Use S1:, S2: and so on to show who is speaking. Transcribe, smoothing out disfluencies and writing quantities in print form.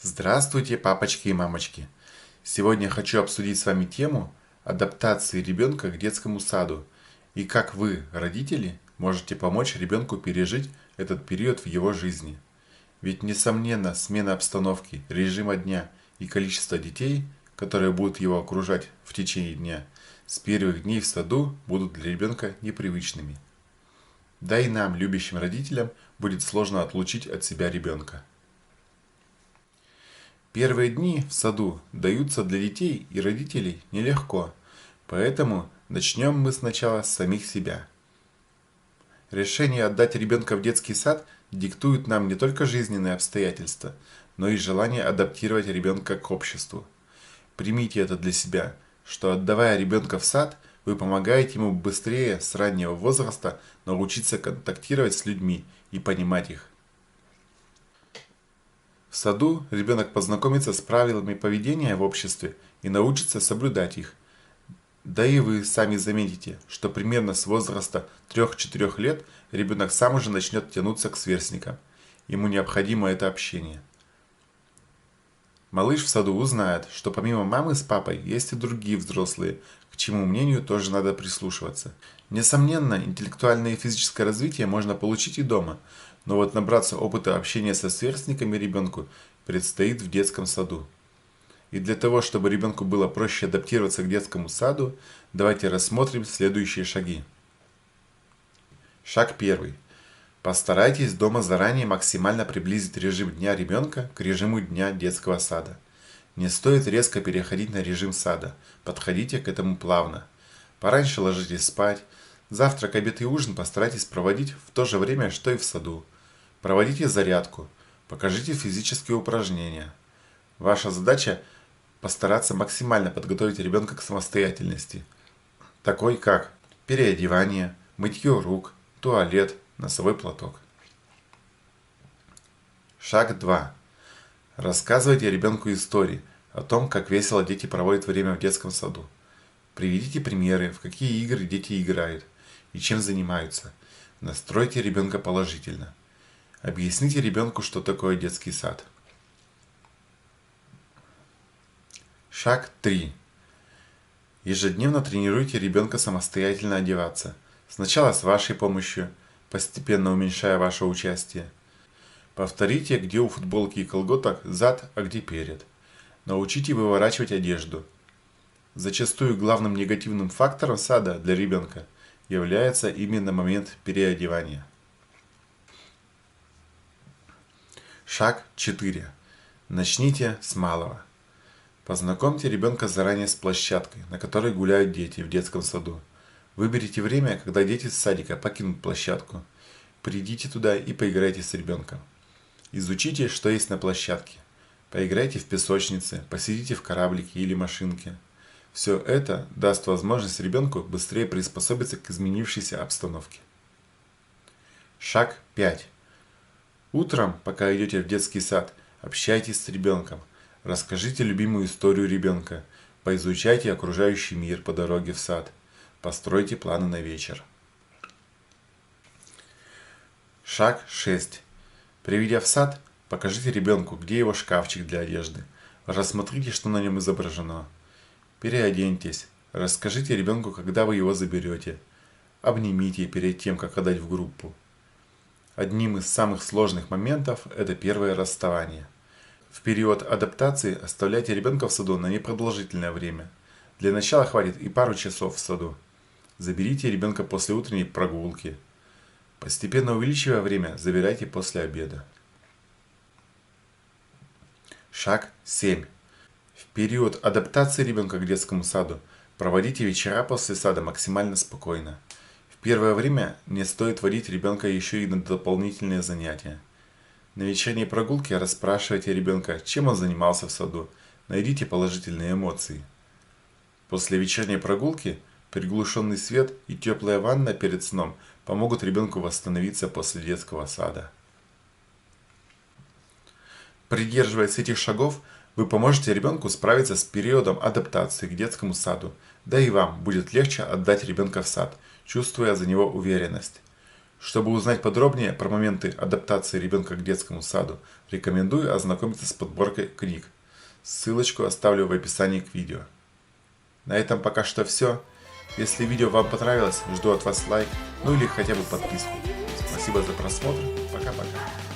S1: Здравствуйте, папочки и мамочки! Сегодня хочу обсудить с вами тему адаптации ребенка к детскому саду и как вы, родители, можете помочь ребенку пережить этот период в его жизни. Ведь, несомненно, смена обстановки, режима дня и количество детей, которые будут его окружать в течение дня, с первых дней в саду будут для ребенка непривычными. Да и нам, любящим родителям, будет сложно отлучить от себя ребенка. Первые дни в саду даются для детей и родителей нелегко, поэтому начнем мы сначала с самих себя. Решение отдать ребенка в детский сад диктует нам не только жизненные обстоятельства, но и желание адаптировать ребенка к обществу. Примите это для себя, что отдавая ребенка в сад, вы помогаете ему быстрее с раннего возраста научиться контактировать с людьми и понимать их. В саду ребенок познакомится с правилами поведения в обществе и научится соблюдать их. Да и вы сами заметите, что примерно с возраста 3-4 лет ребенок сам уже начнет тянуться к сверстникам. Ему необходимо это общение. Малыш в саду узнает, что помимо мамы с папой есть и другие взрослые, к чьему мнению тоже надо прислушиваться. Несомненно, интеллектуальное и физическое развитие можно получить и дома, но вот набраться опыта общения со сверстниками ребенку предстоит в детском саду. И для того, чтобы ребенку было проще адаптироваться к детскому саду, давайте рассмотрим следующие шаги. Шаг 1. Постарайтесь дома заранее максимально приблизить режим дня ребенка к режиму дня детского сада. Не стоит резко переходить на режим сада, подходите к этому плавно. Пораньше ложитесь спать, завтрак, обед и ужин постарайтесь проводить в то же время, что и в саду. Проводите зарядку, покажите физические упражнения. Ваша задача – постараться максимально подготовить ребенка к самостоятельности, такой как переодевание, мытье рук, туалет, носовой платок. Шаг 2. Рассказывайте ребенку истории о том, как весело дети проводят время в детском саду. Приведите примеры, в какие игры дети играют и чем занимаются. Настройте ребенка положительно. Объясните ребенку, что такое детский сад. Шаг 3. Ежедневно тренируйте ребенка самостоятельно одеваться. Сначала с вашей помощью, постепенно уменьшая ваше участие. Повторите, где у футболки и колготок зад, а где перед. Научите выворачивать одежду. Зачастую главным негативным фактором сада для ребенка является именно момент переодевания. Шаг 4. Начните с малого. Познакомьте ребенка заранее с площадкой, на которой гуляют дети в детском саду. Выберите время, когда дети с садика покинут площадку. Придите туда и поиграйте с ребенком. Изучите, что есть на площадке. Поиграйте в песочнице, посидите в кораблике или машинке. Все это даст возможность ребенку быстрее приспособиться к изменившейся обстановке. Шаг 5. Утром, пока идете в детский сад, общайтесь с ребенком. Расскажите любимую историю ребенка. Поизучайте окружающий мир по дороге в сад. Постройте планы на вечер. Шаг 6. Приведя в сад, покажите ребенку, где его шкафчик для одежды. Рассмотрите, что на нем изображено. Переоденьтесь. Расскажите ребенку, когда вы его заберете. Обнимите перед тем, как отдать в группу. Одним из самых сложных моментов – это первое расставание. В период адаптации оставляйте ребенка в саду на непродолжительное время. Для начала хватит и пару часов в саду. Заберите ребенка после утренней прогулки. Постепенно увеличивая время, забирайте после обеда. Шаг 7. В период адаптации ребенка к детскому саду проводите вечера после сада максимально спокойно. В первое время не стоит водить ребенка еще и на дополнительные занятия. На вечерней прогулке расспрашивайте ребенка, чем он занимался в саду. Найдите положительные эмоции. После вечерней прогулки приглушенный свет и теплая ванна перед сном помогут ребенку восстановиться после детского сада. Придерживаясь этих шагов, вы поможете ребенку справиться с периодом адаптации к детскому саду, да и вам будет легче отдать ребенка в сад, чувствуя за него уверенность. Чтобы узнать подробнее про моменты адаптации ребенка к детскому саду, рекомендую ознакомиться с подборкой книг. Ссылочку оставлю в описании к видео. На этом пока что все. Если видео вам понравилось, жду от вас лайк, ну или хотя бы подписку. Спасибо за просмотр. Пока-пока.